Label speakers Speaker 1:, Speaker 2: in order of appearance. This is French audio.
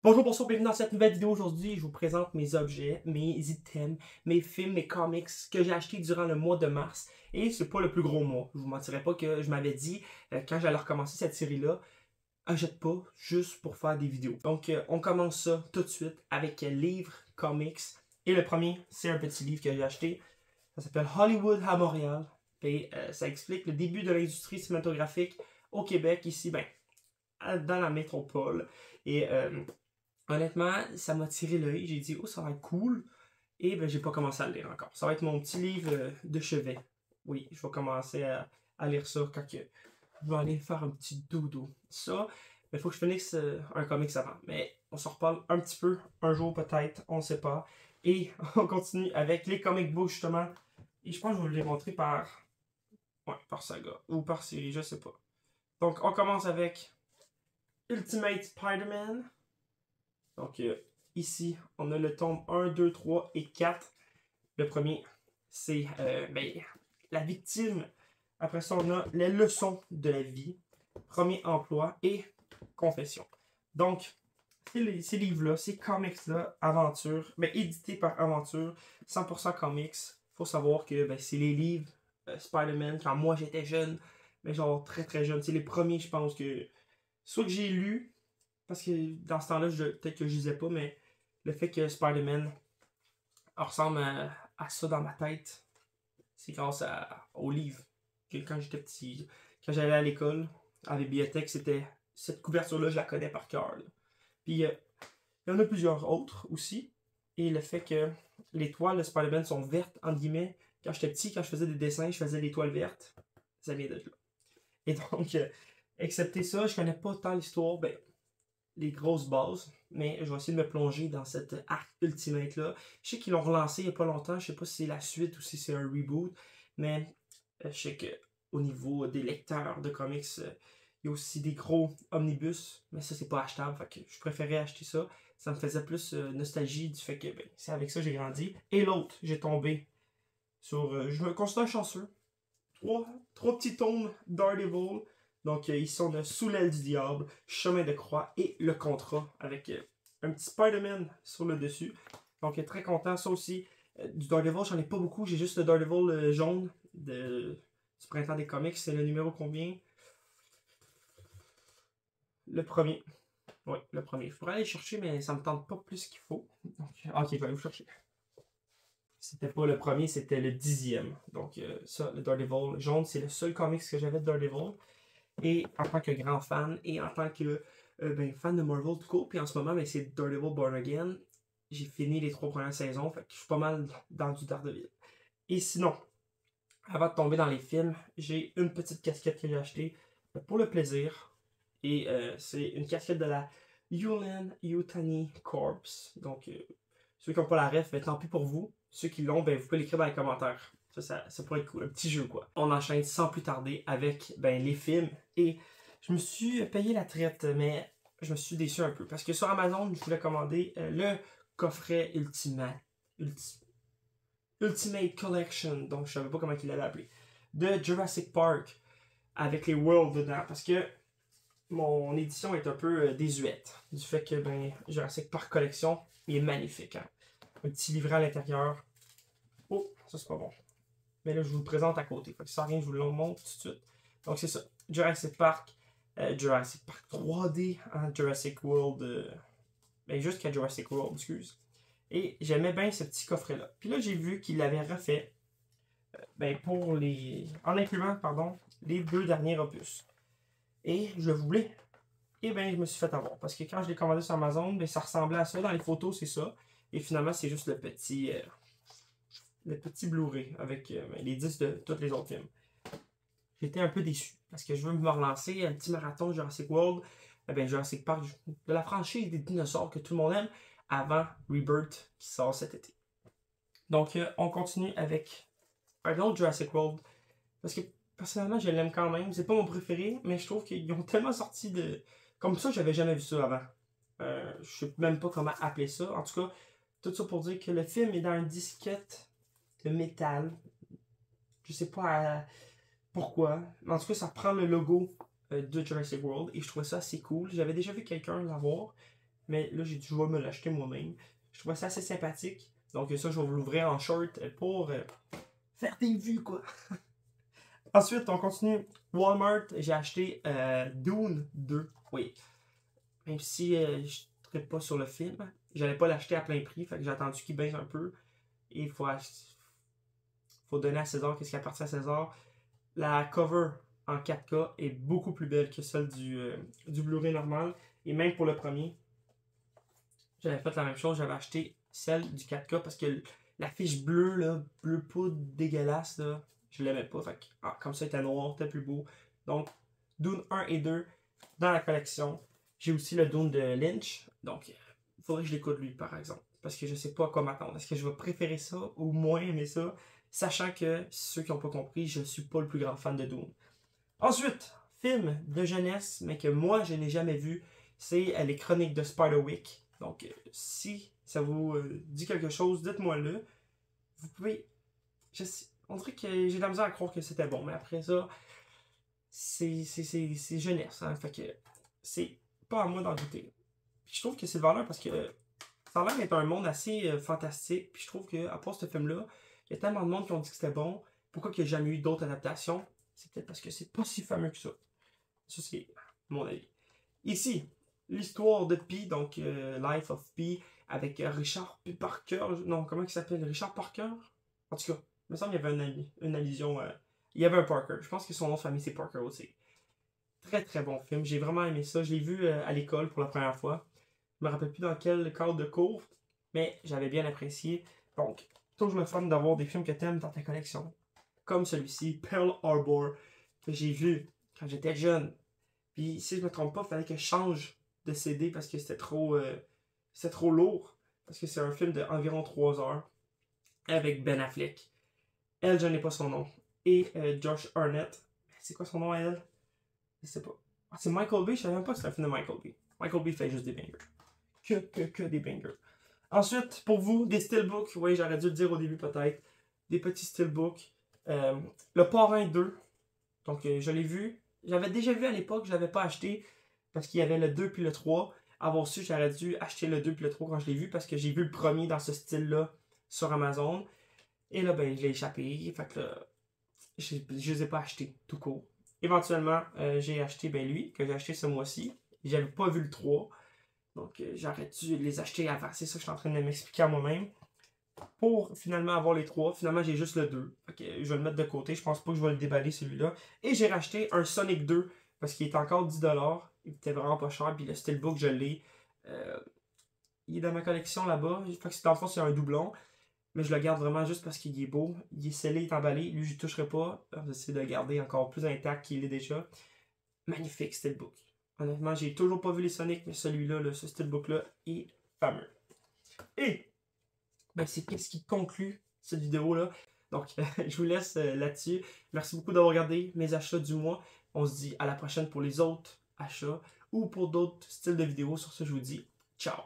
Speaker 1: Bonjour, bonsoir, bienvenue dans cette nouvelle vidéo. Aujourd'hui, je vous présente mes objets, mes items, mes films, mes comics que j'ai achetés durant le mois de mars. Et c'est pas le plus gros mois. Je vous mentirais pas que je m'avais dit, quand j'allais recommencer cette série-là, achète pas juste pour faire des vidéos. Donc, on commence ça tout de suite avec livres, comics. Et le premier, c'est un petit livre que j'ai acheté. Ça s'appelle Hollywood à Montréal. Et ça explique le début de l'industrie cinématographique au Québec, ici, ben, dans la métropole. Et honnêtement, ça m'a tiré l'œil. J'ai dit, oh, ça va être cool. Et ben, j'ai pas commencé à le lire encore. Ça va être mon petit livre de chevet. Oui, je vais commencer à lire ça quand je vais aller faire un petit dodo. Ça, il faut que je finisse un comics avant. Mais on s'en reparle un petit peu, un jour peut-être, on ne sait pas. Et on continue avec les comic books justement. Et je pense que je vais vous les montrer par saga ou par série, je sais pas. Donc on commence avec Ultimate Spider-Man. Donc, ici, on a le tome 1, 2, 3 et 4. Le premier, c'est la victime. Après ça, on a les leçons de la vie, premier emploi et confession. Donc, ces livres-là, ces comics-là, aventure, édités par Aventure, 100% comics. Faut savoir que c'est les livres Spider-Man quand moi j'étais jeune, mais genre très très jeune. C'est les premiers, je pense, soit que j'ai lu, parce que dans ce temps-là, peut-être que je lisais pas, mais le fait que Spider-Man ressemble à ça dans ma tête, c'est grâce au livre. Que quand j'étais petit, quand j'allais à l'école, à la bibliothèque, c'était cette couverture-là, je la connais par cœur. Puis il y en a plusieurs autres aussi. Et le fait que les toiles de Spider-Man sont vertes, entre guillemets, quand j'étais petit, quand je faisais des dessins, je faisais des toiles vertes. Ça vient de là. Et donc, excepté ça, je connais pas tant l'histoire. Les grosses bases, mais je vais essayer de me plonger dans cette arc Ultimate-là. Je sais qu'ils l'ont relancé il n'y a pas longtemps, je sais pas si c'est la suite ou si c'est un reboot, mais je sais qu'au niveau des lecteurs de comics, il y a aussi des gros omnibus, mais ça c'est pas achetable, fait que je préférais acheter ça. Ça me faisait plus nostalgie du fait que c'est avec ça que j'ai grandi. Et l'autre, j'ai tombé sur. Je me considère chanceux. Trois petits tomes Daredevil. Donc ici on a Sous l'aile du diable, Chemin de croix et Le contrat avec un petit Spider-Man sur le dessus. Donc très content. Ça aussi, du Daredevil, j'en ai pas beaucoup. J'ai juste le Daredevil jaune du printemps des comics. C'est le numéro combien? Le premier. Oui, le premier. Je pourrais aller chercher, mais ça me tente pas plus qu'il faut. Donc, ok, je vais aller vous chercher. C'était pas le premier, c'était le 10e. Donc ça, le Daredevil jaune, c'est le seul comics que j'avais de Daredevil. Et en tant que grand fan, et en tant que fan de Marvel tout court, puis en ce moment, c'est Daredevil Born Again. J'ai fini les 3 premières saisons, fait que je suis pas mal dans du Daredevil. Et sinon, avant de tomber dans les films, j'ai une petite casquette que j'ai achetée pour le plaisir. Et c'est une casquette de la Yulen Yutani Corps. Donc, ceux qui n'ont pas la ref, tant pis pour vous. Ceux qui l'ont, vous pouvez l'écrire dans les commentaires. Ça pourrait être cool. Un petit jeu, quoi. On enchaîne sans plus tarder avec les films. Et je me suis payé la traite, mais je me suis déçu un peu. Parce que sur Amazon, je voulais commander le coffret Ultimate Collection. Donc, je savais pas comment il l'avait appelé. De Jurassic Park. Avec les Worlds dedans. Parce que mon édition est un peu désuète. Du fait que Jurassic Park Collection, il est magnifique. Hein? Un petit livret à l'intérieur. Oh, ça c'est pas bon. Mais là, je vous le présente à côté. Fait que sans rien, je vous le montre tout de suite. Donc, c'est ça. Jurassic Park 3D, hein, Jurassic World. Jusqu'à Jurassic World, excuse. Et j'aimais bien ce petit coffret-là. Puis là, j'ai vu qu'il l'avait refait pour en incluant, pardon, les 2 derniers opus. Et je voulais. Et je me suis fait avoir. Parce que quand je l'ai commandé sur Amazon, ça ressemblait à ça. Dans les photos, c'est ça. Et finalement, c'est juste le petit Blu-ray avec les disques de tous les autres films. J'étais un peu déçu. Parce que je veux me relancer un petit marathon Jurassic World. Jurassic Park, de la franchise des dinosaures que tout le monde aime, avant Rebirth qui sort cet été. Donc, on continue avec un autre Jurassic World. Parce que personnellement, je l'aime quand même. C'est pas mon préféré, mais je trouve qu'ils ont tellement sorti de. Comme ça, j'avais jamais vu ça avant. Je sais même pas comment appeler ça. En tout cas, tout ça pour dire que le film est dans une disquette de métal. Je sais pas pourquoi. Mais en tout cas, ça prend le logo de Jurassic World et je trouvais ça assez cool. J'avais déjà vu quelqu'un l'avoir. Mais là, j'ai dit, je vais me l'acheter moi-même. Je trouvais ça assez sympathique. Donc ça, je vais vous l'ouvrir en short pour faire des vues, quoi. Ensuite, on continue. Walmart, j'ai acheté Dune 2. Oui. Même si je ne trippe pas sur le film, j'allais pas l'acheter à plein prix. Fait que j'ai attendu qu'il baisse un peu. Et il faut donner à César qu'est-ce qui appartient à César. La cover en 4K est beaucoup plus belle que celle du Blu-ray normal. Et même pour le premier, j'avais fait la même chose. J'avais acheté celle du 4K parce que la fiche bleue, là, bleu poudre dégueulasse, là, je l'aimais pas. Fait que, comme ça, il était noir, c'était plus beau. Donc, Dune 1 et 2 dans la collection. J'ai aussi le Dune de Lynch. Donc, il faudrait que je l'écoute lui, par exemple. Parce que je sais pas à quoi m'attendre. Est-ce que je vais préférer ça ou moins aimer ça? Sachant que, ceux qui n'ont pas compris, je suis pas le plus grand fan de Dune. Ensuite, film de jeunesse, mais que moi, je n'ai jamais vu, c'est Les Chroniques de Spiderwick. Donc, si ça vous dit quelque chose, dites-moi-le. Vous pouvez... on dirait que j'ai de la misère à croire que c'était bon, mais après ça, c'est jeunesse. Hein, fait que c'est pas à moi d'en douter. Puis je trouve que c'est de valeur parce que ça a l'air d'être un monde assez fantastique. Puis je trouve qu'à part ce film-là, il y a tellement de monde qui ont dit que c'était bon. Pourquoi il n'y a jamais eu d'autres adaptations? C'est peut-être parce que c'est pas si fameux que ça. Ça, c'est mon avis. Ici, l'histoire de Pi, donc Life of Pi, avec Richard Parker. Non, comment il s'appelle? Richard Parker? En tout cas, il me semble qu'il y avait une allusion. Il y avait un Parker. Je pense que son nom de famille, c'est Parker aussi. Très très bon film. J'ai vraiment aimé ça. Je l'ai vu à l'école pour la première fois. Je me rappelle plus dans quel cadre de cours, mais j'avais bien apprécié. Donc, toujours le fun d'avoir des films que t'aimes dans ta collection. Comme celui-ci, Pearl Harbor, que j'ai vu quand j'étais jeune. Puis, si je me trompe pas, il fallait que je change de CD parce que c'était trop lourd. Parce que c'est un film d'environ 3 heures avec Ben Affleck. Elle, je n'ai pas son nom. Et Josh Arnett. C'est quoi son nom à elle? Je sais pas. Ah, c'est Michael Bay? Je savais même pas que c'était un film de Michael Bay. Michael Bay fait juste des bangers. Que des bangers. Ensuite, pour vous, des steelbooks. Oui, j'aurais dû le dire au début peut-être. Des petits steelbooks. Le Parrain 2. Donc, je l'ai vu. J'avais déjà vu à l'époque, je l'avais pas acheté parce qu'il y avait le 2 puis le 3. Avoir su, j'aurais dû acheter le 2 puis le 3 quand je l'ai vu parce que j'ai vu le premier dans ce style-là sur Amazon. Et là, ben, je l'ai échappé. Fait que là, je les ai pas achetés tout court. Éventuellement, j'ai acheté lui, que j'ai acheté ce mois-ci. J'avais pas vu le 3. Donc, j'aurais dû les acheter avant. C'est ça que je suis en train de m'expliquer à moi-même. Pour finalement avoir les 3, finalement j'ai juste le 2. Okay, je vais le mettre de côté. Je pense pas que je vais le déballer celui-là. Et j'ai racheté un Sonic 2 parce qu'il est encore 10$. Il était vraiment pas cher. Puis le Steelbook, je l'ai. Il est dans ma collection là-bas. Fait que dans le fond, c'est un doublon. Mais je le garde vraiment juste parce qu'il est beau. Il est scellé, il est emballé. Lui, je ne toucherai pas. J'essaie de le garder encore plus intact qu'il est déjà. Magnifique Steelbook. Honnêtement, j'ai toujours pas vu les Sonic, mais celui-là, ce Steelbook-là, est fameux. Et ben, c'est ce qui conclut cette vidéo-là. Donc, je vous laisse là-dessus. Merci beaucoup d'avoir regardé mes achats du mois. On se dit à la prochaine pour les autres achats ou pour d'autres styles de vidéos. Sur ce, je vous dis ciao!